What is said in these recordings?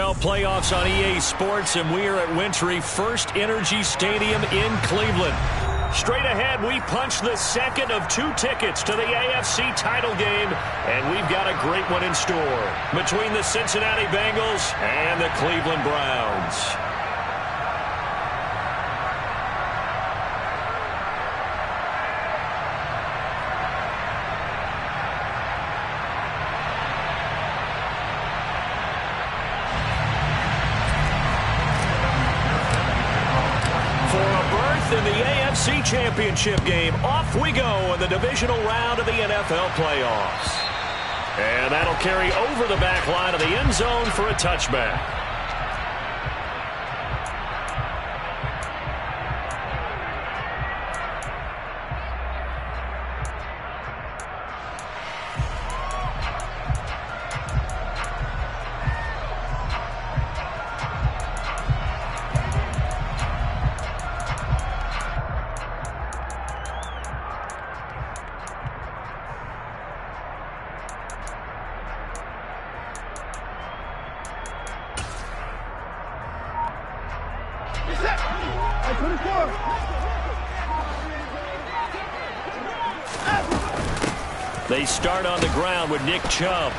NFL playoffs on EA Sports, and we are at Wintry First Energy Stadium in Cleveland. Straight ahead, we punch the second of 2 tickets to the AFC title game, and we've got a great one in store between the Cincinnati Bengals and the Cleveland Browns. In the AFC Championship game, off we go in the divisional round of the NFL playoffs. And that'll carry over the back line of the end zone for a touchback. They start on the ground with Nick Chubb.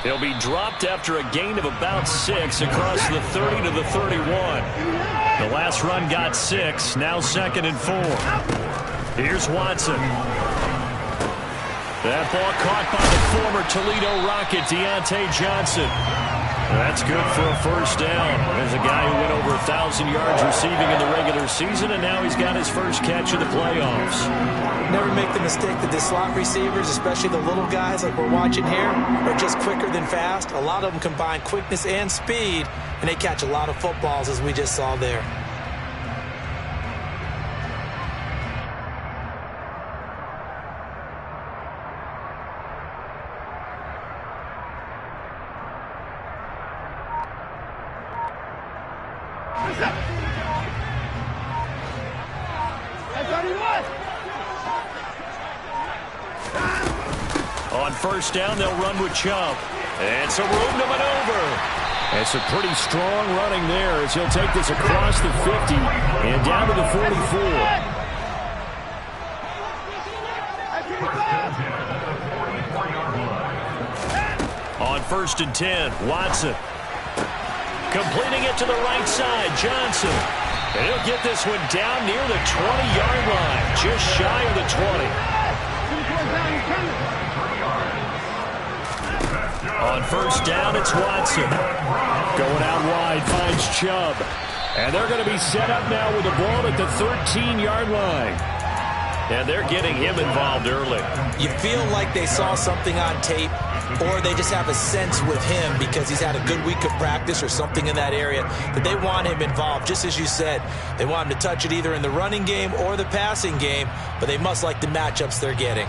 He'll be dropped after a gain of about 6 across the 30 to the 31. The last run got 6, now 2nd and 4. Here's Watson. That ball caught by the former Toledo Rocket, Deontay Johnson. That's good for a first down. There's a guy who went over 1,000 yards receiving in the regular season, and now he's got his first catch of the playoffs. Never make the mistake that the slot receivers, especially the little guys like we're watching here, are just quicker than fast. A lot of them combine quickness and speed, and they catch a lot of footballs, as we just saw there. On first down, they'll run with Chubb. And some room to maneuver. It's a pretty strong running there as he'll take this across the 50 and down to the 44. On first and 10, Watson. Completing it to the right side, Johnson. And he'll get this one down near the 20-yard line, just shy of the 20. On first down, it's Watson. Going out wide, finds Chubb. And they're going to be set up now with the ball at the 13-yard line. And they're getting him involved early. You feel like they saw something on tape, or they just have a sense with him because he's had a good week of practice or something in that area that they want him involved. Just as you said, they want him to touch it either in the running game or the passing game, but they must like the matchups they're getting.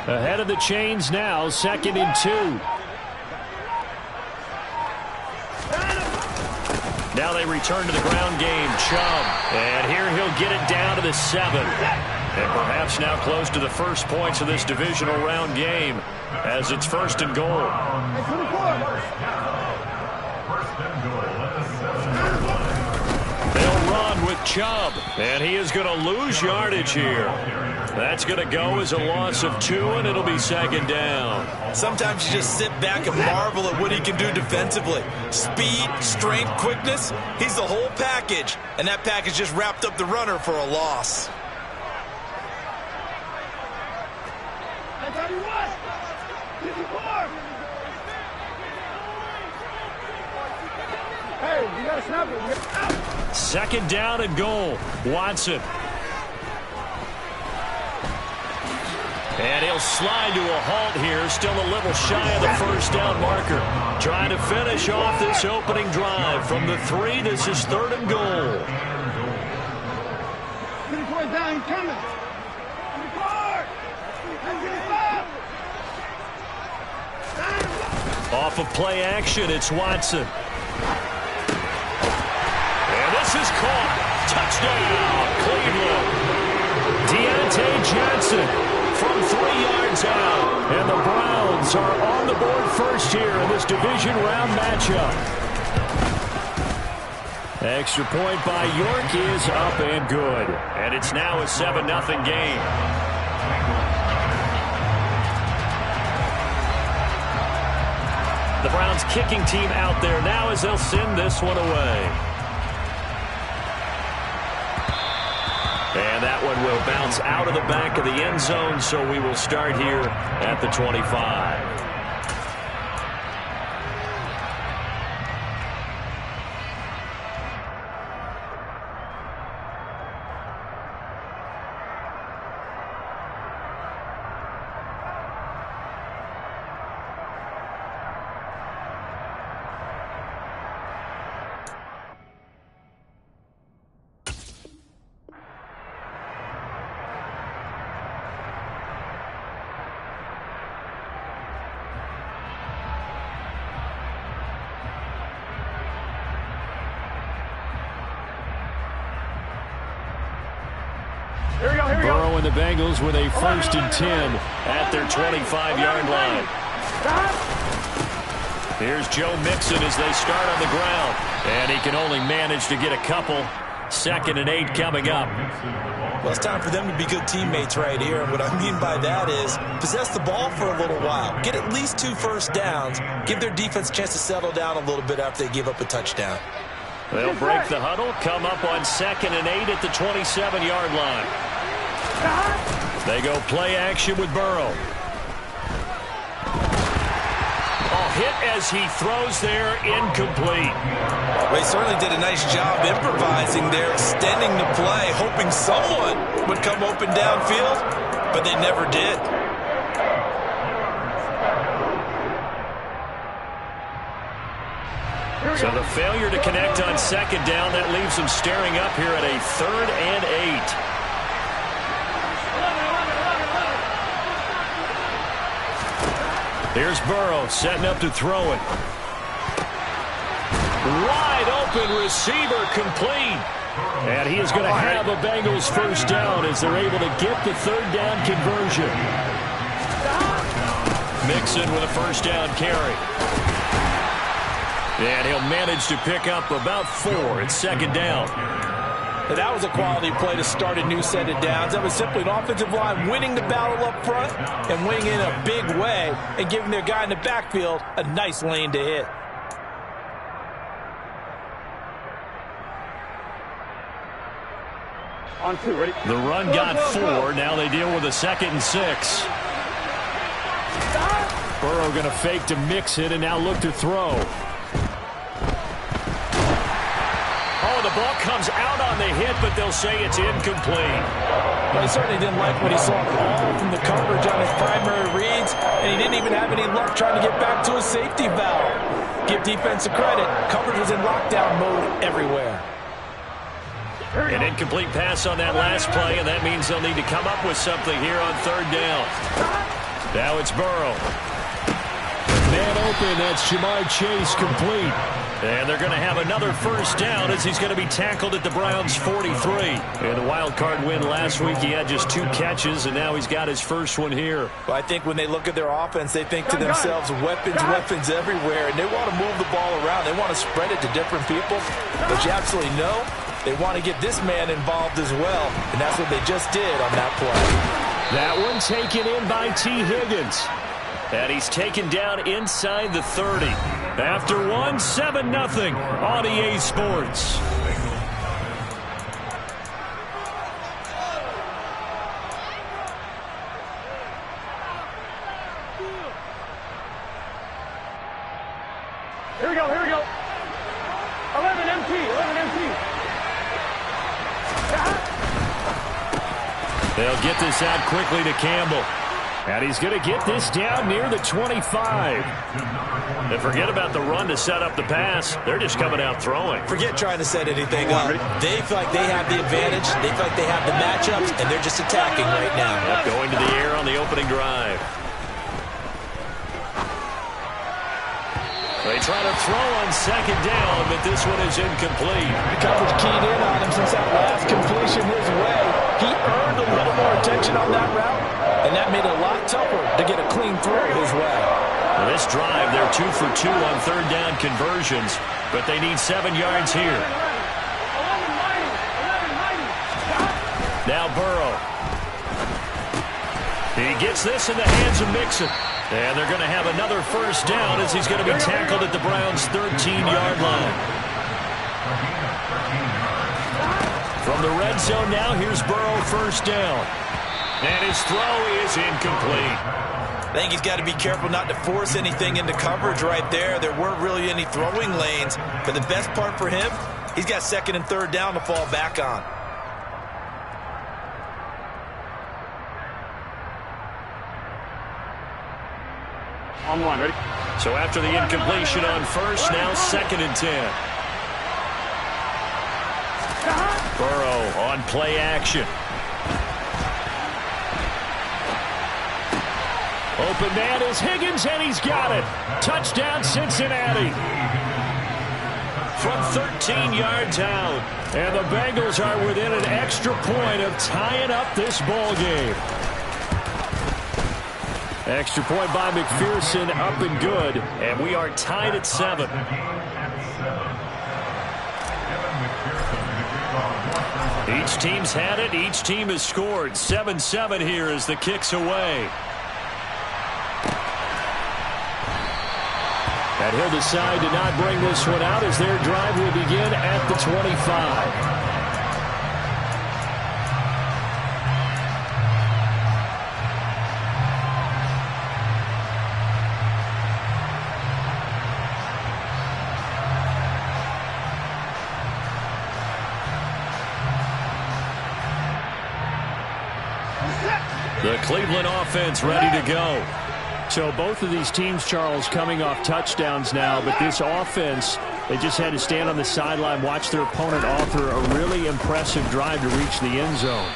Ahead of the chains now, 2nd and 2. Now they return to the ground game. Chubb. And here he'll get it down to the 7. And perhaps now close to the first points of this divisional round game as it's 1st and goal. They'll run with Chubb. And he is going to lose yardage here. That's going to go as a loss of 2, and it'll be 2nd down. Sometimes you just sit back and marvel at what he can do defensively. Speed, strength, quickness, he's the whole package. And that package just wrapped up the runner for a loss. Hey, you got to snap it. 2nd down and goal. Watson. And he'll slide to a halt here, still a little shy of the first down marker. Trying to finish off this opening drive from the 3. This is 3rd and goal. Down, coming. Off of play action, it's Watson. is caught. Touchdown, Cleveland. Deontay Johnson from 3 yards out. And the Browns are on the board first here in this division round matchup. Extra point by York is up and good. And it's now a 7-0 game. The Browns kicking team out there now as they'll send this one away. And that one will bounce out of the back of the end zone, so we will start here at the 25. Burrow and the Bengals with a 1st and 10 at their 25-yard line. Here's Joe Mixon as they start on the ground. And he can only manage to get a couple. 2nd and 8 coming up. Well, it's time for them to be good teammates right here. And what I mean by that is possess the ball for a little while. Get at least 2 first downs. Give their defense a chance to settle down a little bit after they give up a touchdown. They'll break the huddle, come up on 2nd and 8 at the 27-yard line. They go play action with Burrow. Hit as he throws there, incomplete. Well, he certainly did a nice job improvising there, extending the play, hoping someone would come open downfield, but they never did. So the failure to connect on 2nd down, that leaves them staring up here at a 3rd and 8. Here's Burrow setting up to throw it. Wide open receiver complete. And he is going to have a Bengals 1st down as they're able to get the 3rd down conversion. Mixon with a 1st down carry. And he'll manage to pick up about 4 at 2nd down. And that was a quality play to start a new set of downs. That was simply an offensive line winning the battle up front and winning in a big way and giving their guy in the backfield a nice lane to hit. On 2, ready? The run got 4. Now they deal with a 2nd and 6. Burrow going to fake to mix it and now look to throw. The ball comes out on the hit, but they'll say it's incomplete. Well, he certainly didn't like what he saw all from the coverage on his primary reads, and he didn't even have any luck trying to get back to his safety valve. Give defense a credit. Coverage was in lockdown mode everywhere. An incomplete pass on that last play, and that means they'll need to come up with something here on 3rd down. Now it's Burrow. Man open, that's Jamar Chase complete. And they're going to have another 1st down as he's going to be tackled at the Browns' 43. In the wild card win last week, he had just 2 catches, and now he's got his 1st one here. Well, I think when they look at their offense, they think to themselves, weapons everywhere, and they want to move the ball around. They want to spread it to different people. But you absolutely know they want to get this man involved as well, and that's what they just did on that play. That one taken in by T. Higgins. And he's taken down inside the 30. After 7-0 on EA Sports. Here we go, here we go. 11 MT. They'll get this out quickly to Campbell. And he's going to get this down near the 25. And forget about the run to set up the pass. They're just coming out throwing. Forget trying to set anything up. They feel like they have the advantage. They feel like they have the matchups, and they're just attacking right now. Going to the air on the opening drive. They try to throw on second down, but this one is incomplete. The coverage keyed in on him since that last completion his way. He earned a little more attention on that route, and that made it a lot tougher to get a clean throw his way. Well, this drive, they're 2 for 2 on third down conversions, but they need 7 yards here. Now Burrow. He gets this in the hands of Mixon. And they're going to have another first down as he's going to be tackled at the Browns' 13-yard line. From the red zone now, here's Burrow first down. And his throw is incomplete. I think he's got to be careful not to force anything into coverage right there. There weren't really any throwing lanes. But the best part for him, he's got second and third down to fall back on. On one, ready? So after the incompletion on first, now second and 10. Burrow on play action. Open man is Higgins, and he's got it. Touchdown, Cincinnati. From 13 yards out. And the Bengals are within an extra point of tying up this ball game. Extra point by McPherson, up and good. And we are tied at 7. Each team's had it. Each team has scored. 7-7 here as the kick's away. And he'll decide to not bring this one out as their drive will begin at the 25. The Cleveland offense ready to go. So both of these teams, Charles, coming off touchdowns now, but this offense, they just had to stand on the sideline, watch their opponent offer a really impressive drive to reach the end zone.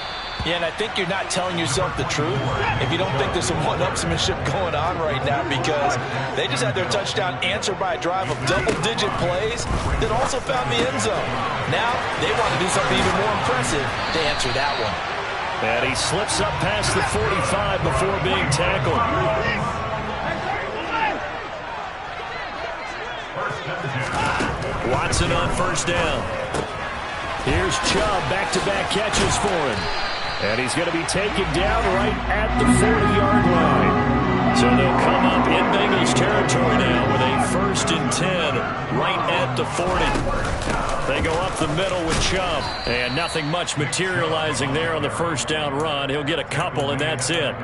Yeah, and I think you're not telling yourself the truth if you don't think there's some one-upsmanship going on right now, because they just had their touchdown answered by a drive of double-digit plays that also found the end zone. Now they want to do something even more impressive to answer that one. And he slips up past the 45 before being tackled. Watson on first down. Here's Chubb, back-to-back catches for him. And he's going to be taken down right at the 40-yard line. So they'll come up in Bengals territory now with a 1st and 10 right at the 40. They go up the middle with Chubb. And nothing much materializing there on the first down run. He'll get a couple, and that's it.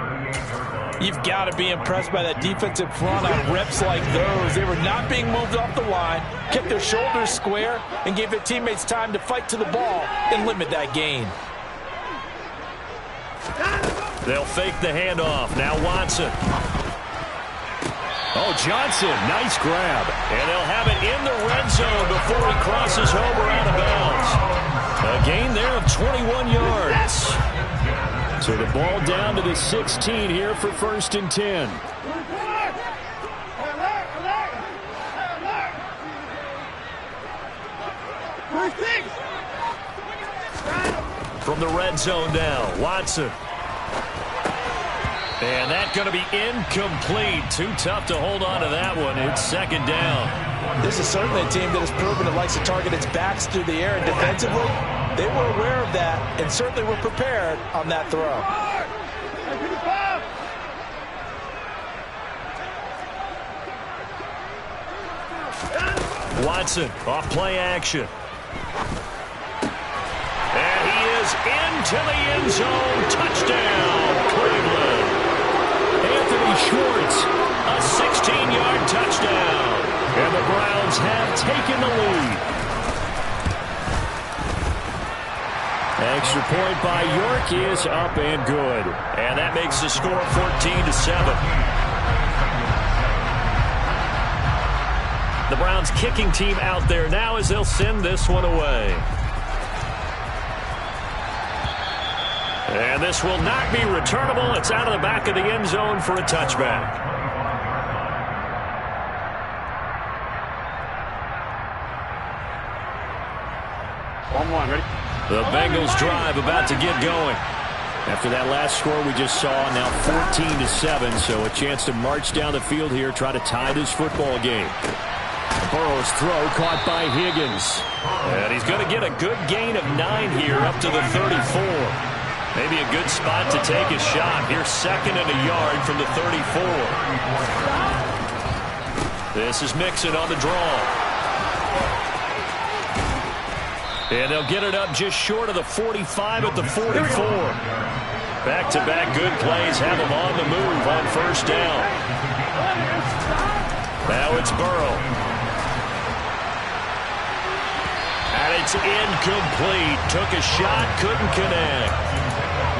You've got to be impressed by that defensive front on reps like those. They were not being moved off the line, kept their shoulders square, and gave their teammates time to fight to the ball and limit that gain. They'll fake the handoff. Now Watson. Oh, Johnson, nice grab. And they'll have it in the red zone before he crosses over out of bounds. A gain there of 21 yards. So the ball down to the 16 here for 1st and 10. From the red zone now, Watson. And that's going to be incomplete. Too tough to hold on to that one. It's second down. This is certainly a team that has proven it likes to target its backs through the air, and defensively, they were aware of that and certainly were prepared on that throw. Watson off play action. And he is into the end zone. Touchdown, Cleveland. Anthony Schwartz, a 16-yard touchdown. And the Browns have taken the lead. Extra point by York is up and good. And that makes the score 14-7. The Browns kicking team out there now as they'll send this one away. And this will not be returnable. It's out of the back of the end zone for a touchback. 1-1, ready? The Bengals drive about to get going. After that last score we just saw, now 14-7, so a chance to march down the field here, try to tie this football game. Burrow's throw caught by Higgins. And he's going to get a good gain of 9 here up to the 34. Maybe a good spot to take a shot. Here's 2nd and a yard from the 34. This is Mixon on the draw. And they'll get it up just short of the 45 at the 44. Back-to-back good plays have them on the move on 1st down. Now it's Burrow. And it's incomplete. Took a shot, couldn't connect.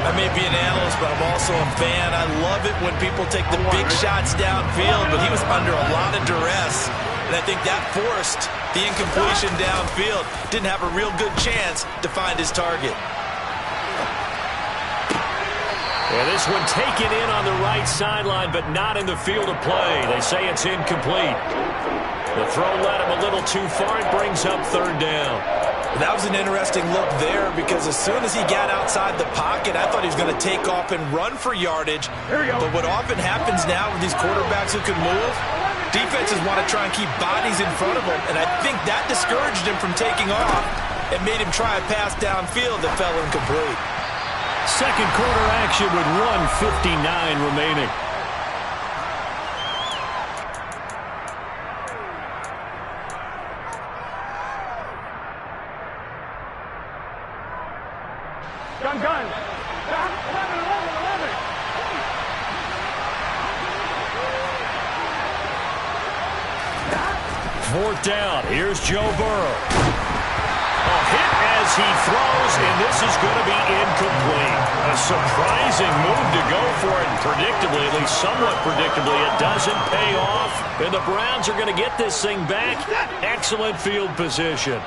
I may be an analyst, but I'm also a fan. I love it when people take the big shots downfield, but he was under a lot of duress. And I think that forced the incompletion downfield. Didn't have a real good chance to find his target. Yeah, this one taken in on the right sideline, but not in the field of play. They say it's incomplete. The throw led him a little too far. It brings up 3rd down. That was an interesting look there because as soon as he got outside the pocket, I thought he was going to take off and run for yardage. But what often happens now with these quarterbacks who can move, defenses want to try and keep bodies in front of them, and I think that discouraged him from taking off and made him try a pass downfield that fell incomplete. 2nd quarter action with 1:59 remaining. Gun. 4th down. Here's Joe Burrow. A hit as he throws, and this is going to be incomplete. A surprising move to go for it, and predictably, at least somewhat predictably, it doesn't pay off. And the Browns are going to get this thing back. Excellent field position.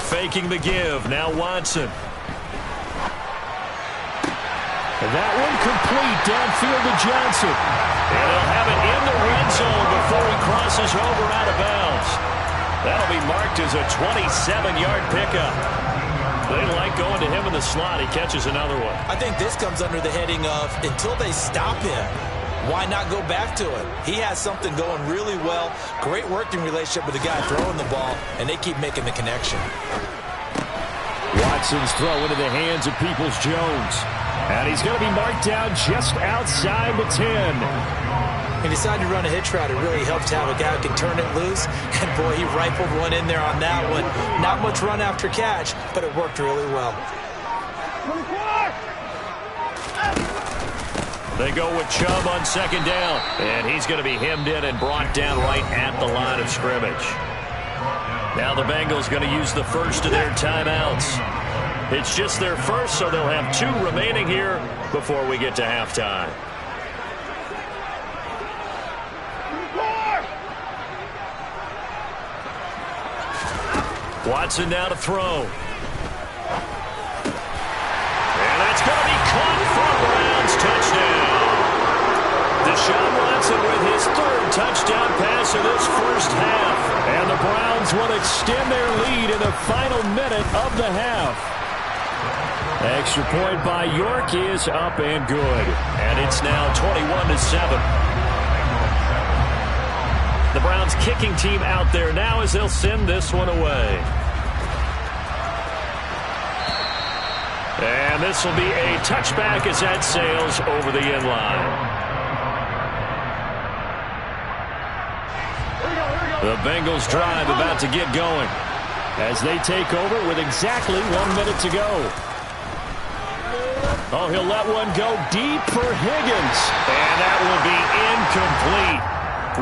Faking the give. Now Watson. And that one complete downfield to Johnson. And they'll have it in the red zone before he crosses over out of bounds. That'll be marked as a 27-yard pickup. They like going to him in the slot. He catches another one. I think this comes under the heading of until they stop him, why not go back to it? He has something going really well. Great working relationship with the guy throwing the ball, and they keep making the connection. Watson's throw into the hands of Peoples-Jones. And he's going to be marked down just outside the 10. He decided to run a hitch route. It really helped to have a guy who can turn it loose. And, boy, he rifled one in there on that one. Not much run after catch, but it worked really well. They go with Chubb on 2nd down. And he's going to be hemmed in and brought down right at the line of scrimmage. Now the Bengals going to use the first of their timeouts. It's just their first, so they'll have 2 remaining here before we get to halftime. Watson now to throw. And that's going to be caught for Browns touchdown. Deshaun Watson with his 3rd touchdown pass of this first half. And the Browns will extend their lead in the final minute of the half. Extra point by York is up and good. And it's now 21-7. The Browns kicking team out there now as they'll send this one away. And this will be a touchback as that sails over the end line. The Bengals drive about to get going as they take over with exactly 1 minute to go. Oh, he'll let one go deep for Higgins. And that will be incomplete.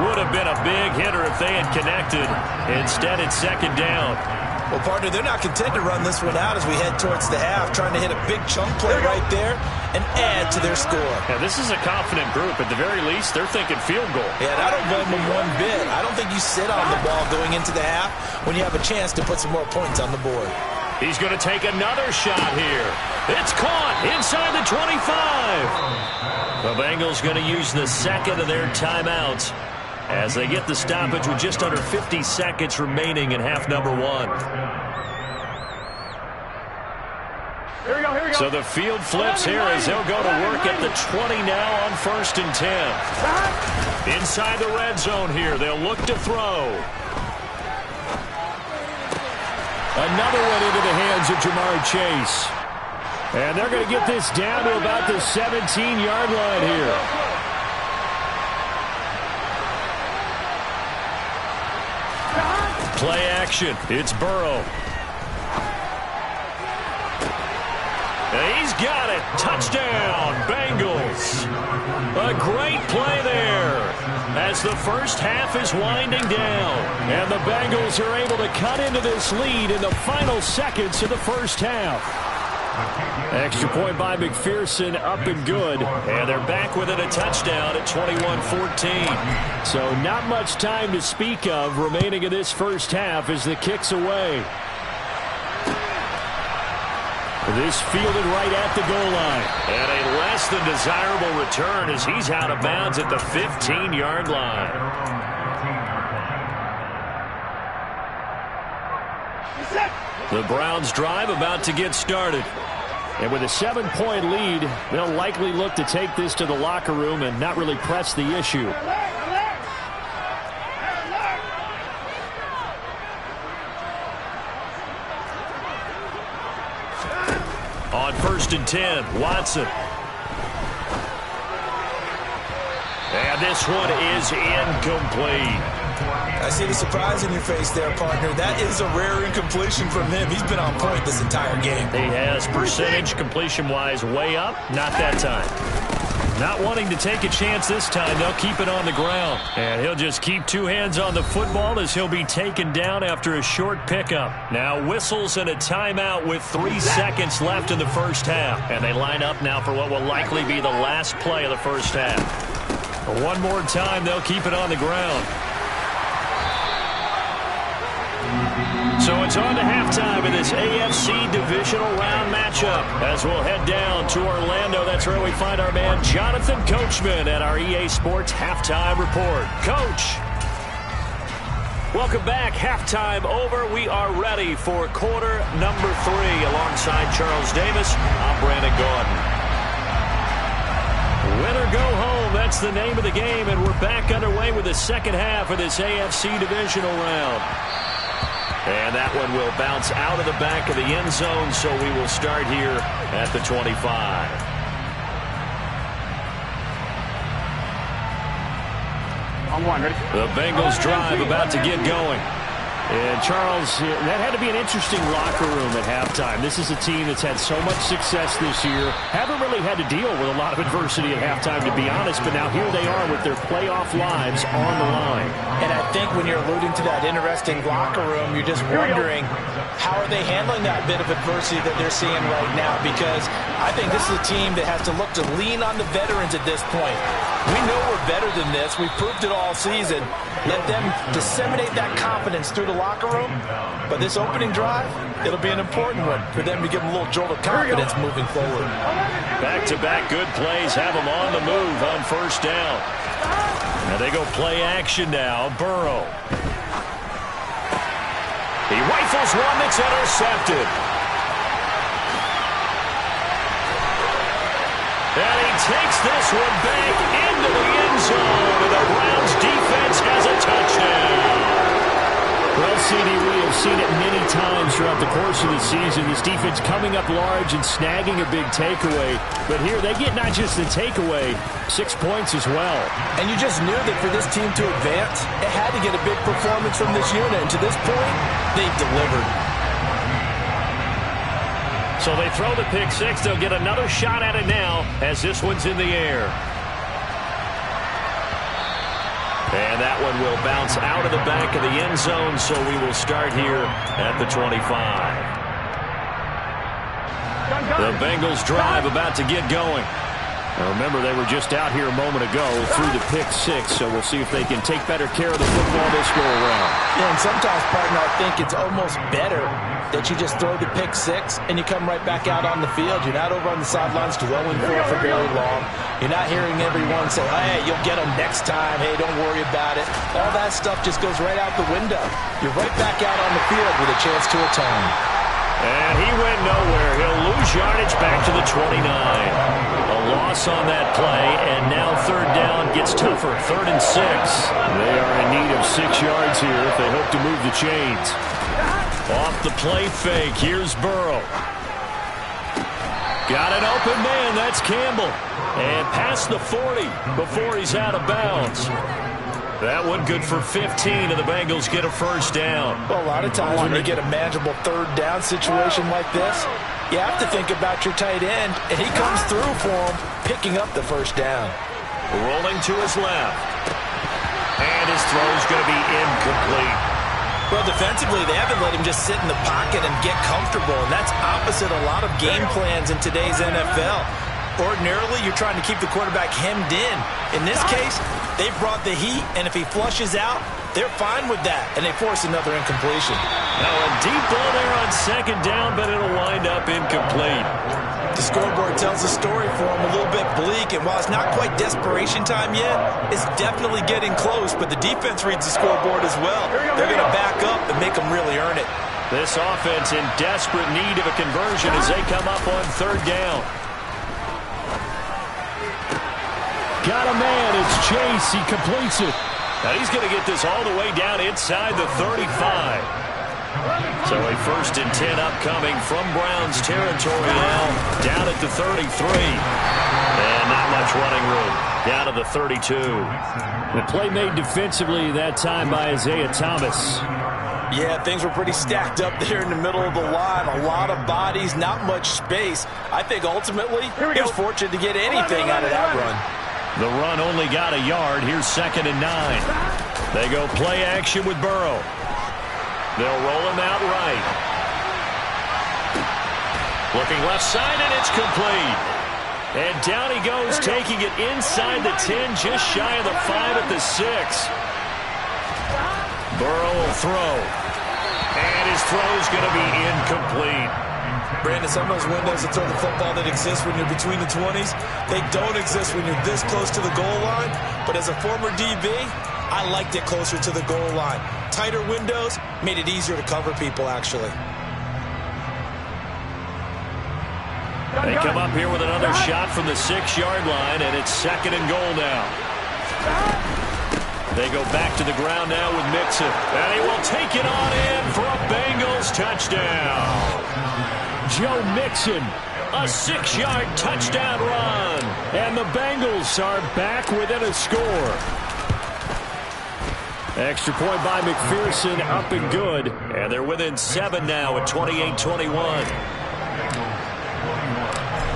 Would have been a big hitter if they had connected. Instead, it's 2nd down. Well, partner, they're not content to run this one out as we head towards the half, trying to hit a big chunk play right there and add to their score. Yeah, this is a confident group. At the very least, they're thinking field goal. Yeah, and I don't blame them one bit. I don't think you sit on the ball going into the half when you have a chance to put some more points on the board. He's going to take another shot here. It's caught inside the 25. The Bengals going to use the second of their timeouts as they get the stoppage with just under 50 seconds remaining in half number one. Here we go. So the field flips here as they'll go to work at the 20 now on 1st and 10. Inside the red zone here, they'll look to throw. Another one into the hands of Jamar Chase. And they're going to get this down to about the 17-yard line here. Play action. It's Burrow. He's got it. Touchdown, Bengals. A great play there as the first half is winding down. And the Bengals are able to cut into this lead in the final seconds of the first half. Extra point by McPherson, up and good. And they're back within a touchdown at 21-14. So not much time to speak of remaining in this first half as the kick's away. This fielded right at the goal line. And a less than desirable return as he's out of bounds at the 15-yard line. The Browns drive about to get started. And with a 7-point lead, they'll likely look to take this to the locker room and not really press the issue. On 1st and 10, Watson. And this one is incomplete. I see the surprise in your face there, partner. That is a rare incompletion from him. He's been on point this entire game. He has percentage completion-wise way up. Not that time. Not wanting to take a chance this time. They'll keep it on the ground. And he'll just keep two hands on the football as he'll be taken down after a short pickup. Now whistles and a timeout with 3 seconds left in the first half. And they line up now for what will likely be the last play of the first half. One more time, they'll keep it on the ground. So it's on to halftime in this AFC divisional round matchup as we'll head down to Orlando. That's where we find our man Jonathan Coachman at our EA Sports Halftime Report. Coach, welcome back. Halftime over. We are ready for quarter number 3 alongside Charles Davis. I'm Brandon Gordon. Win or go home, that's the name of the game, and we're back underway with the second half of this AFC divisional round. And that one will bounce out of the back of the end zone, so we will start here at the 25. On one, ready? The Bengals drive about to get going. And Charles, that had to be an interesting locker room at halftime. This is a team that's had so much success this year. Haven't really had to deal with a lot of adversity at halftime, to be honest. But now here they are with their playoff lives on the line. And I think when you're alluding to that interesting locker room, you're just wondering how are they handling that bit of adversity that they're seeing right now? Because I think this is a team that has to look to lean on the veterans at this point. We know we're better than this. We've proved it all season. Let them disseminate that confidence through the locker room. But this opening drive, it'll be an important one for them to give them a little jolt of confidence moving forward. Back-to-back good plays have them on the move on first down. And they go play action now. Burrow. He rifles one that's intercepted. And he takes this one back into the end zone. And the Browns defense has a touchdown. Well, CD, we have seen it many times throughout the course of the season. This defense coming up large and snagging a big takeaway. But here they get not just the takeaway, 6 points as well. And you just knew that for this team to advance, it had to get a big performance from this unit. And to this point, they've delivered. So they throw the pick six. They'll get another shot at it now as this one's in the air. And that one will bounce out of the back of the end zone, so we will start here at the 25. The Bengals drive about to get going. Now remember, they were just out here a moment ago through the pick six, so we'll see if they can take better care of the football this go around. Yeah, and sometimes, partner, I think it's almost better that you just throw the pick six and you come right back out on the field. You're not over on the sidelines dwelling for very long. You're not hearing everyone say, hey, you'll get them next time. Hey, don't worry about it. All that stuff just goes right out the window. You're right back out on the field with a chance to atone. And he went nowhere. He'll lose yardage back to the 29. A loss on that play, and now third down gets tougher. 3rd and 6. They are in need of 6 yards here if they hope to move the chains. Off the play fake. Here's Burrow. Got an open man. That's Campbell. And past the 40 before he's out of bounds. That one good for 15, and the Bengals get a first down. Well, a lot of times when you get a manageable third down situation like this, you have to think about your tight end, and he comes through for him, picking up the first down. Rolling to his left. And his throw's going to be incomplete. Well, defensively, they haven't let him just sit in the pocket and get comfortable, and that's opposite a lot of game plans in today's NFL. Ordinarily, you're trying to keep the quarterback hemmed in. In this case, they brought the heat, and if he flushes out, they're fine with that, and they force another incompletion. Now a deep ball there on second down, but it'll wind up incomplete. The scoreboard tells the story for him a little bit bleak, and while it's not quite desperation time yet, it's definitely getting close, but the defense reads the scoreboard as well. They're going to back up and make them really earn it. This offense in desperate need of a conversion as they come up on third down. Got a man. It's Chase. He completes it. Now he's going to get this all the way down inside the 35. So a 1st and 10 upcoming from Browns territory now. Down at the 33. And not much running room. Down to the 32. The play made defensively that time by Isaiah Thomas. Yeah, things were pretty stacked up there in the middle of the line. A lot of bodies, not much space. I think ultimately he was fortunate to get anything out of that run. The run only got a yard. Here's 2nd and 9. They go play action with Burrow. They'll roll him out right. Looking left side, and it's complete. And down he goes, taking it inside the 10, just shy of the 5 at the 6. Burrow will throw. And his throw's going to be incomplete. Brandon, some of those windows to throw the football that exist when you're between the 20s, they don't exist when you're this close to the goal line. But as a former DB, I liked it closer to the goal line. Tighter windows made it easier to cover people, actually. They come up here with another shot from the 6-yard line, and it's 2nd and goal now. They go back to the ground now with Mixon. And he will take it on in for a Bengals touchdown. Joe Mixon, a 6-yard touchdown run. And the Bengals are back within a score. Extra point by McPherson, up and good. And they're within 7 now at 28-21.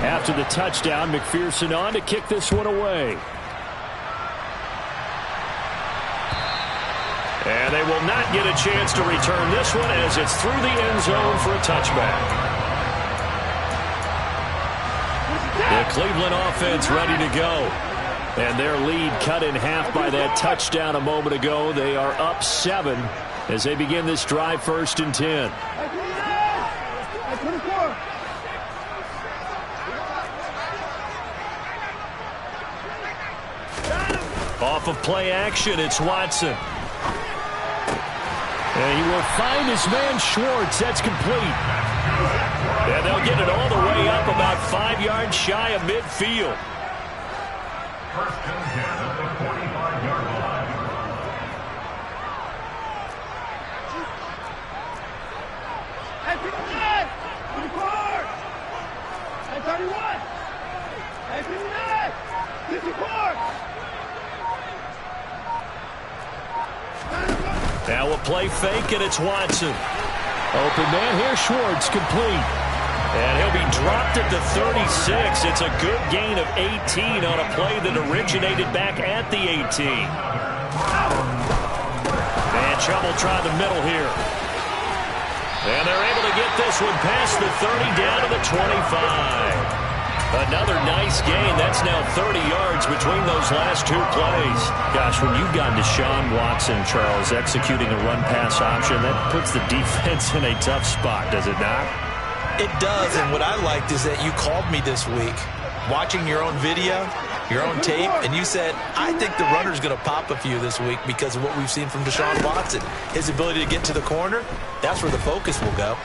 After the touchdown, McPherson on to kick this one away. And they will not get a chance to return this one as it's through the end zone for a touchback. The Cleveland offense ready to go. And their lead cut in half by that touchdown a moment ago. They are up 7 as they begin this drive, 1st and 10. Off of play action, it's Watson. And he will find his man Schwartz. That's complete. And they'll get it all the way up about 5 yards shy of midfield. First and 10 at the 45-yard line. Hey, 59! 54! Hey, 31! Hey, 59! 54! Now a play fake, and it's Watson. Open man here, Schwartz, complete. And he'll be dropped at the 36. It's a good gain of 18 on a play that originated back at the 18. And Chubb will try the middle here. And they're able to get this one past the 30 down to the 25. Another nice gain. That's now 30 yards between those last two plays. Gosh, when you've got Deshaun Watson, Charles, executing a run-pass option, that puts the defense in a tough spot, does it not? It does, and what I liked is that you called me this week, watching your own video, your own tape, and you said, I think the runner's going to pop a few this week because of what we've seen from Deshaun Watson. His ability to get to the corner, that's where the focus will go.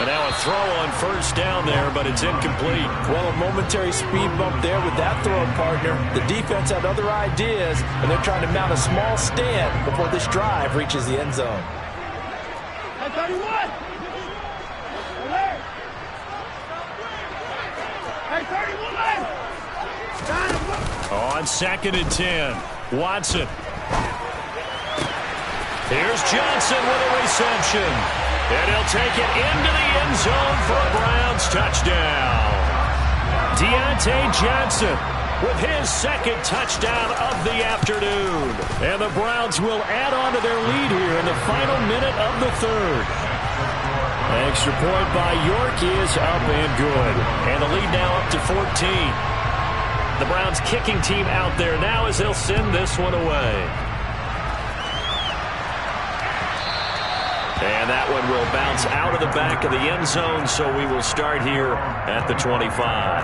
And now a throw on first down there, but it's incomplete. Well, a momentary speed bump there with that throw, partner. The defense had other ideas, and they're trying to mount a small stand before this drive reaches the end zone. 31! On 2nd and 10, Watson. Here's Johnson with a reception. And he'll take it into the end zone for a Browns touchdown. Deontay Johnson with his second touchdown of the afternoon. And the Browns will add on to their lead here in the final minute of the third. Extra point by York is up and good. And the lead now up to 14. The Browns kicking team out there now as they'll send this one away. And that one will bounce out of the back of the end zone, so we will start here at the 25.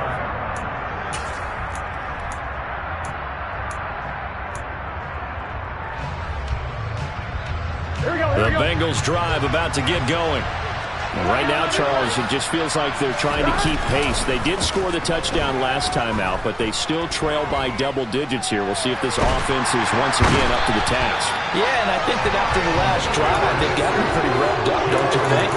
The Bengals drive about to get going. Right now, Charles, it just feels like they're trying to keep pace. They did score the touchdown last time out, but they still trail by double digits here. We'll see if this offense is once again up to the task. Yeah, and I think that after the last drive, they got them pretty revved up, don't you think?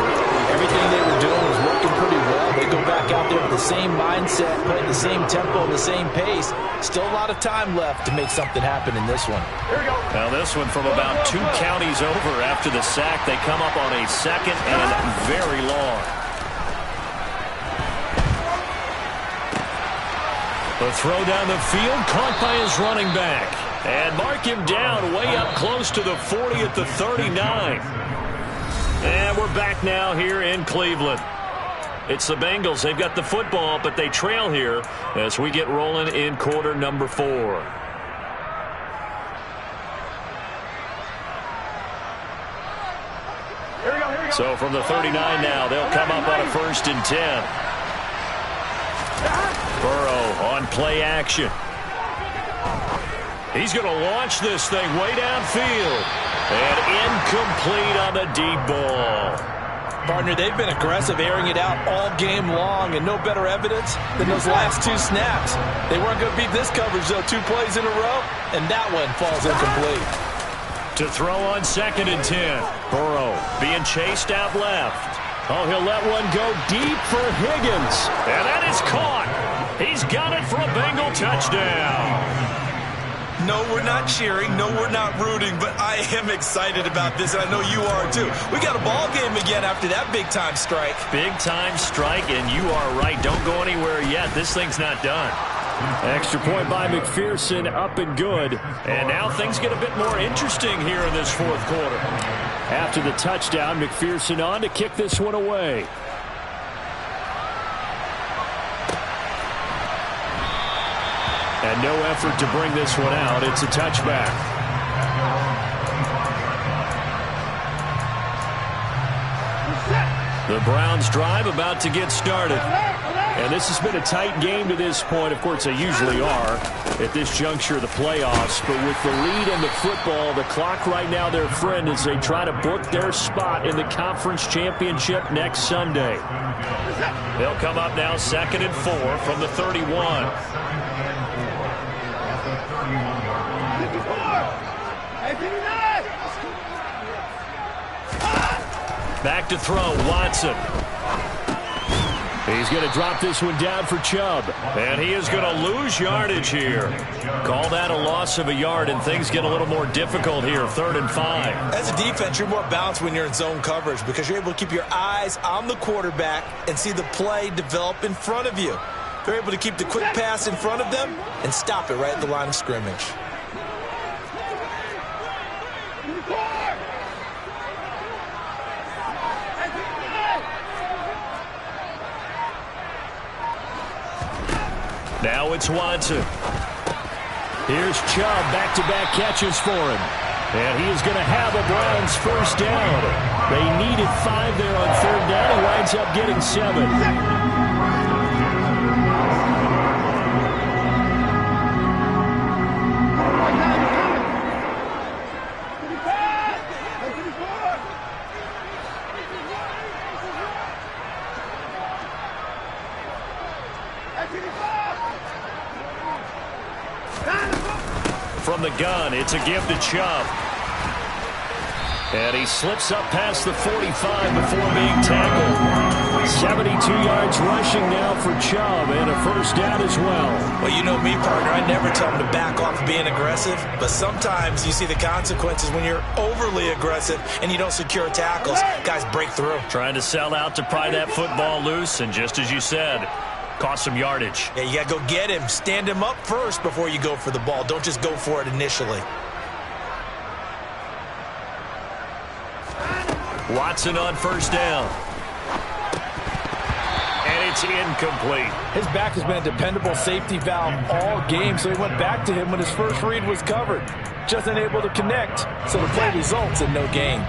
Everything they were doing was working pretty well. They go back out there with the same mindset, playing the same tempo and the same pace. Still a lot of time left to make something happen in this one. Here we go. Now this one from about 2 counties over after the sack. They come up on a 2nd and very long. The throw down the field caught by his running back. And mark him down way up close to the 40 at the 39. And we're back now here in Cleveland. It's the Bengals. They've got the football, but they trail here as we get rolling in quarter number 4. Here we go, here we go. So from the 39 now, they'll come up on a 1st and 10. Burrow on play action. He's going to launch this thing way downfield. And incomplete on the deep ball. Partner, they've been aggressive, airing it out all game long, and no better evidence than those last 2 snaps. They weren't going to beat this coverage, though, 2 plays in a row, and that one falls incomplete. To throw on 2nd and 10. Burrow being chased out left. Oh, he'll let one go deep for Higgins. And that is caught. He's got it for a Bengal touchdown. No, we're not cheering. No, we're not rooting, but I am excited about this, and I know you are too. We got a ball game again after that big-time strike. Big-time strike, and you are right. Don't go anywhere yet. This thing's not done. Extra point by McPherson, up and good. And now things get a bit more interesting here in this 4th quarter. After the touchdown, McPherson on to kick this one away. And no effort to bring this one out. It's a touchback. The Browns drive about to get started. And this has been a tight game to this point. Of course, they usually are at this juncture of the playoffs. But with the lead in the football, the clock right now their friend as they try to book their spot in the conference championship next Sunday. They'll come up now 2nd and 4 from the 31. Back to throw, Watson. He's going to drop this one down for Chubb. And he is going to lose yardage here. Call that a loss of a yard, and things get a little more difficult here, 3rd and 5. As a defense, you're more balanced when you're in zone coverage because you're able to keep your eyes on the quarterback and see the play develop in front of you. They're able to keep the quick pass in front of them and stop it right at the line of scrimmage. Now it's Watson. Here's Chubb, back-to-back catches for him. And he is going to have a Browns first down. They needed 5 there on third down. He winds up getting 7. From the gun, it's a give to Chubb. And he slips up past the 45 before being tackled. 72 yards rushing now for Chubb, and a first down as well. Well, you know me, partner. I never tell him to back off of being aggressive, but sometimes you see the consequences when you're overly aggressive and you don't secure tackles. Guys break through. Trying to sell out to pry that football loose, and just as you said, cost some yardage. Yeah, you got to go get him. Stand him up first before you go for the ball. Don't just go for it initially. Watson on first down. And it's incomplete. His back has been a dependable safety valve all game, so he went back to him when his first read was covered. Just unable to connect, so the play results in no gain.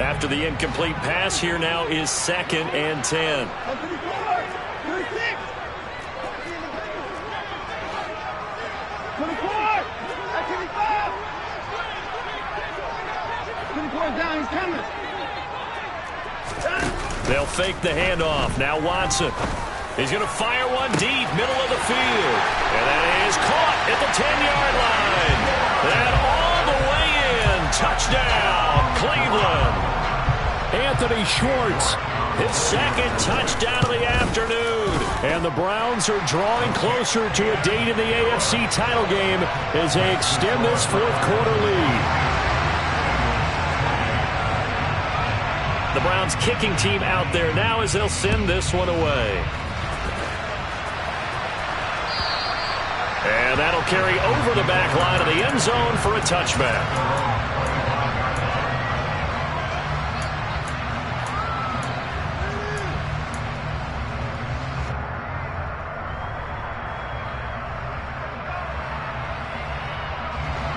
After the incomplete pass, here now is 2nd and 10. Down, he's coming. They'll fake the handoff. Now Watson. He's going to fire one deep, middle of the field. And that is caught at the 10-yard line. And all the way in. Touchdown, Cleveland. Anthony Schwartz. His 2nd touchdown of the afternoon. And the Browns are drawing closer to a date in the AFC title game as they extend this 4th quarter lead. The Browns kicking team out there now as they'll send this one away. And that'll carry over the back line of the end zone for a touchback.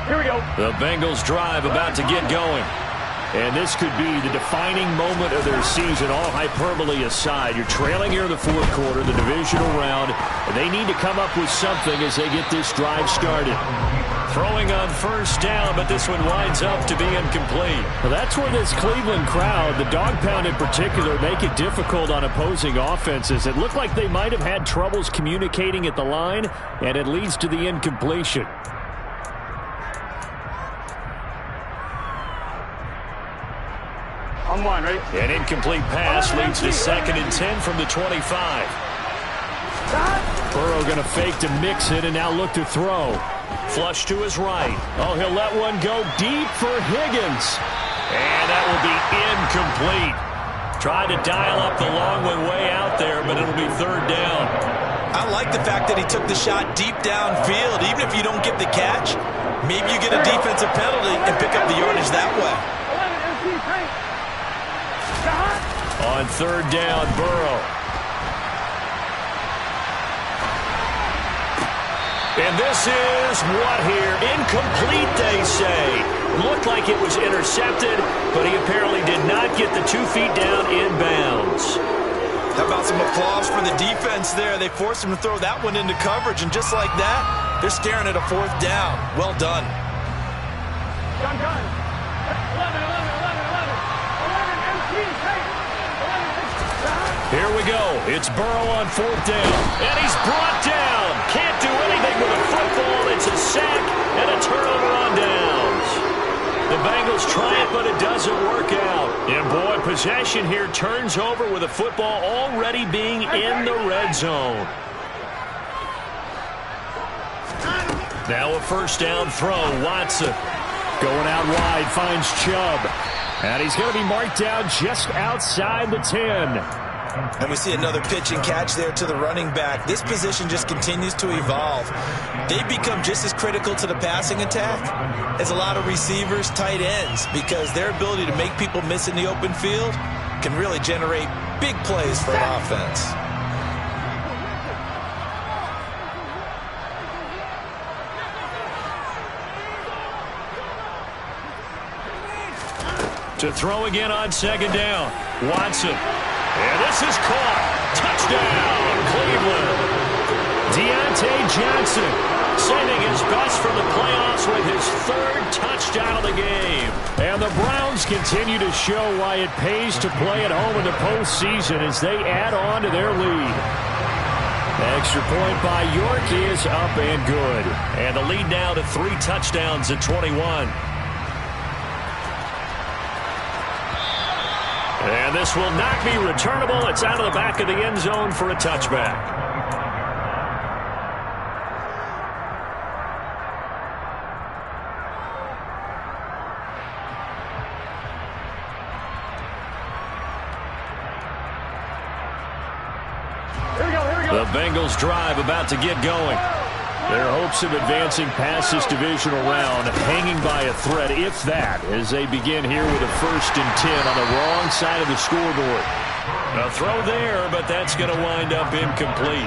Here we go. The Bengals drive about to get going. And this could be the defining moment of their season, all hyperbole aside. You're trailing here in the 4th quarter, the divisional round, and they need to come up with something as they get this drive started. Throwing on first down, but this one winds up to be incomplete. Well, that's where this Cleveland crowd, the dog pound in particular, make it difficult on opposing offenses. It looked like they might have had troubles communicating at the line, and it leads to the incompletion. On one, ready? An incomplete pass leads to 2nd and 10 from the 25. Burrow going to fake to mix it and now look to throw. Flush to his right. Oh, he'll let one go deep for Higgins. And that will be incomplete. Tried to dial up the long one way out there, but it'll be 3rd down. I like the fact that he took the shot deep downfield. Even if you don't get the catch, maybe you get a defensive penalty and pick up the yardage that way. On 3rd down, Burrow. And this is what here? Incomplete, they say. Looked like it was intercepted, but he apparently did not get the 2 feet down inbounds. How about some applause for the defense there? They forced him to throw that one into coverage, and just like that, they're staring at a 4th down. Well done. Done. 11, Here we go. It's Burrow on 4th down. And he's brought down. Can't do anything with a football. It's a sack and a turnover on downs. The Bengals try it, but it doesn't work out. And boy, possession here turns over with a football already being in the red zone. Now a first down throw. Watson. Going out wide, finds Chubb. And he's going to be marked down just outside the 10. And we see another pitch and catch there to the running back. This position just continues to evolve. They've become just as critical to the passing attack as a lot of receivers, tight ends, because their ability to make people miss in the open field can really generate big plays for an offense. To throw again on second down. Watson. And this is caught. Touchdown, Cleveland. Deontay Johnson saving his best for the playoffs with his third touchdown of the game. And the Browns continue to show why it pays to play at home in the postseason as they add on to their lead. Extra point by York is up and good. And the lead now to 3 touchdowns at 21. And this will not be returnable. It's out of the back of the end zone for a touchback. The Bengals drive about to get going. Their hopes of advancing past this divisional round hanging by a thread, if that, as they begin here with a 1st and 10 on the wrong side of the scoreboard. A throw there, but that's going to wind up incomplete.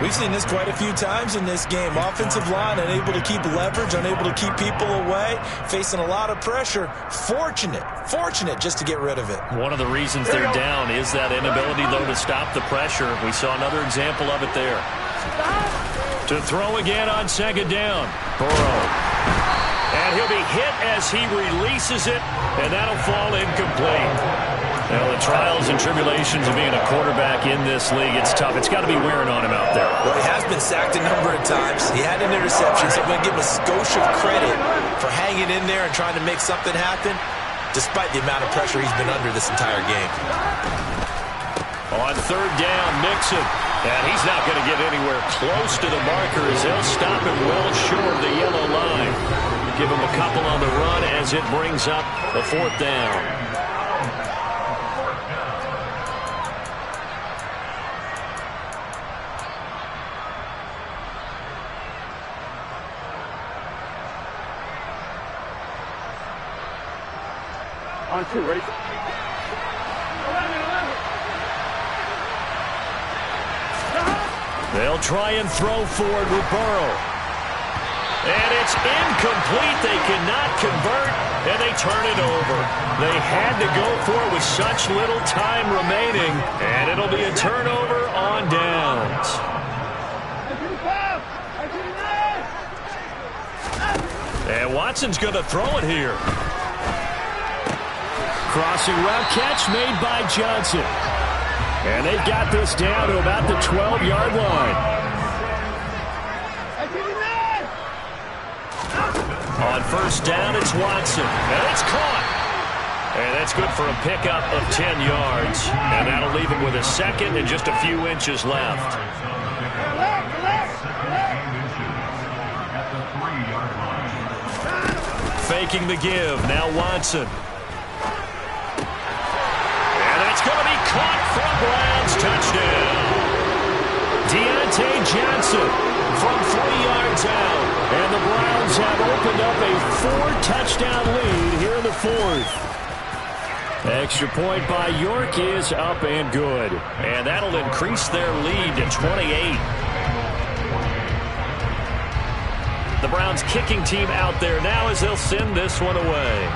We've seen this quite a few times in this game. Offensive line unable to keep leverage, unable to keep people away, facing a lot of pressure. Fortunate just to get rid of it. One of the reasons they're down is that inability, though, to stop the pressure. We saw another example of it there. To throw again on second down. Burrow. And he'll be hit as he releases it, and that'll fall incomplete. Well, the trials and tribulations of being a quarterback in this league, it's tough. It's got to be wearing on him out there. Well, he has been sacked a number of times. He had an interception, so I'm going to give him a skosh of credit for hanging in there and trying to make something happen, despite the amount of pressure he's been under this entire game. On third down, Mixon. And he's not going to get anywhere close to the marker as they'll stop him well short of the yellow line. Give him a couple on the run as it brings up the 4th down. On 2, ready? They'll try and throw forward with Burrow. And it's incomplete. They cannot convert, and they turn it over. They had to go for it with such little time remaining, and it'll be a turnover on downs. And Watson's going to throw it here. Crossing route catch made by Johnson. And they've got this down to about the 12-yard line. On first down, it's Watson. And it's caught. And that's good for a pickup of 10 yards. And that'll leave him with a second and just a few inches left. Faking the give. Now Watson. Caught from Browns, touchdown. Deontay Johnson from 3 yards out. And the Browns have opened up a 4-touchdown lead here in the 4th. Extra point by York is up and good. And that'll increase their lead to 28. The Browns kicking team out there now as they'll send this one away.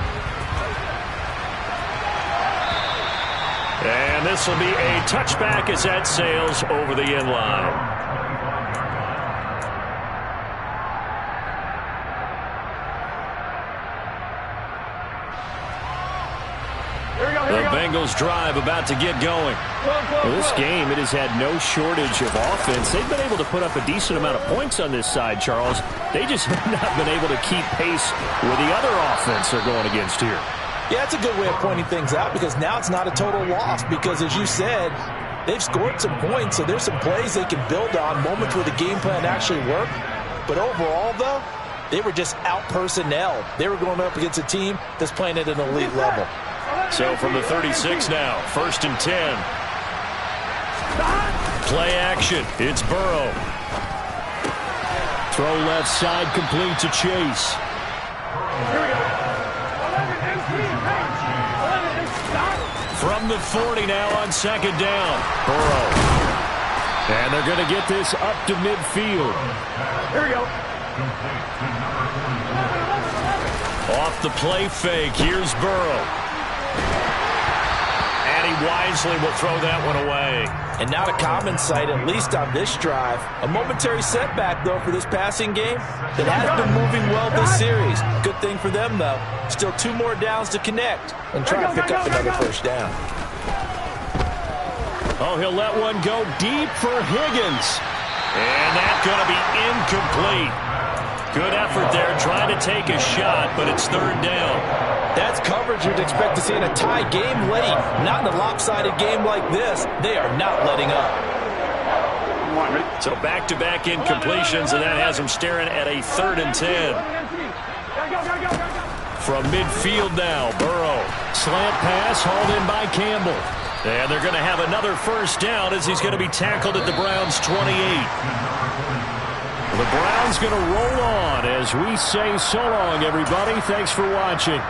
And this will be a touchback as that sails over the end line. The Bengals drive about to get going. Well, this game, it has had no shortage of offense. They've been able to put up a decent amount of points on this side, Charles. They just have not been able to keep pace with the other offense they're going against here. Yeah, that's a good way of pointing things out because now it's not a total loss because, as you said, they've scored some points, so there's some plays they can build on, moments where the game plan actually worked. But overall, though, they were just out-personnel. They were going up against a team that's playing at an elite level. So from the 36 now, 1st and 10. Play action. It's Burrow. Throw left side complete to Chase. From the 40 now on second down. Burrow. And they're going to get this up to midfield. Here we go. Off the play fake. Here's Burrow. wisely will throw that one away. And not a common sight, at least on this drive. A momentary setback, though, for this passing game that has been moving well this series. Good thing for them, though. Still 2 more downs to connect and try to pick up another first down. Oh, he'll let one go deep for Higgins. And that's going to be incomplete. Good effort there trying to take a shot, but it's 3rd down. That's coverage you'd expect to see in a tie game late. Not in a lopsided game like this. They are not letting up. So back-to-back incompletions, and that has them staring at a 3rd and 10. From midfield now, Burrow. Slant pass hauled in by Campbell. And they're going to have another first down as he's going to be tackled at the Browns' 28. The Browns going to roll on as we say so long, everybody. Thanks for watching.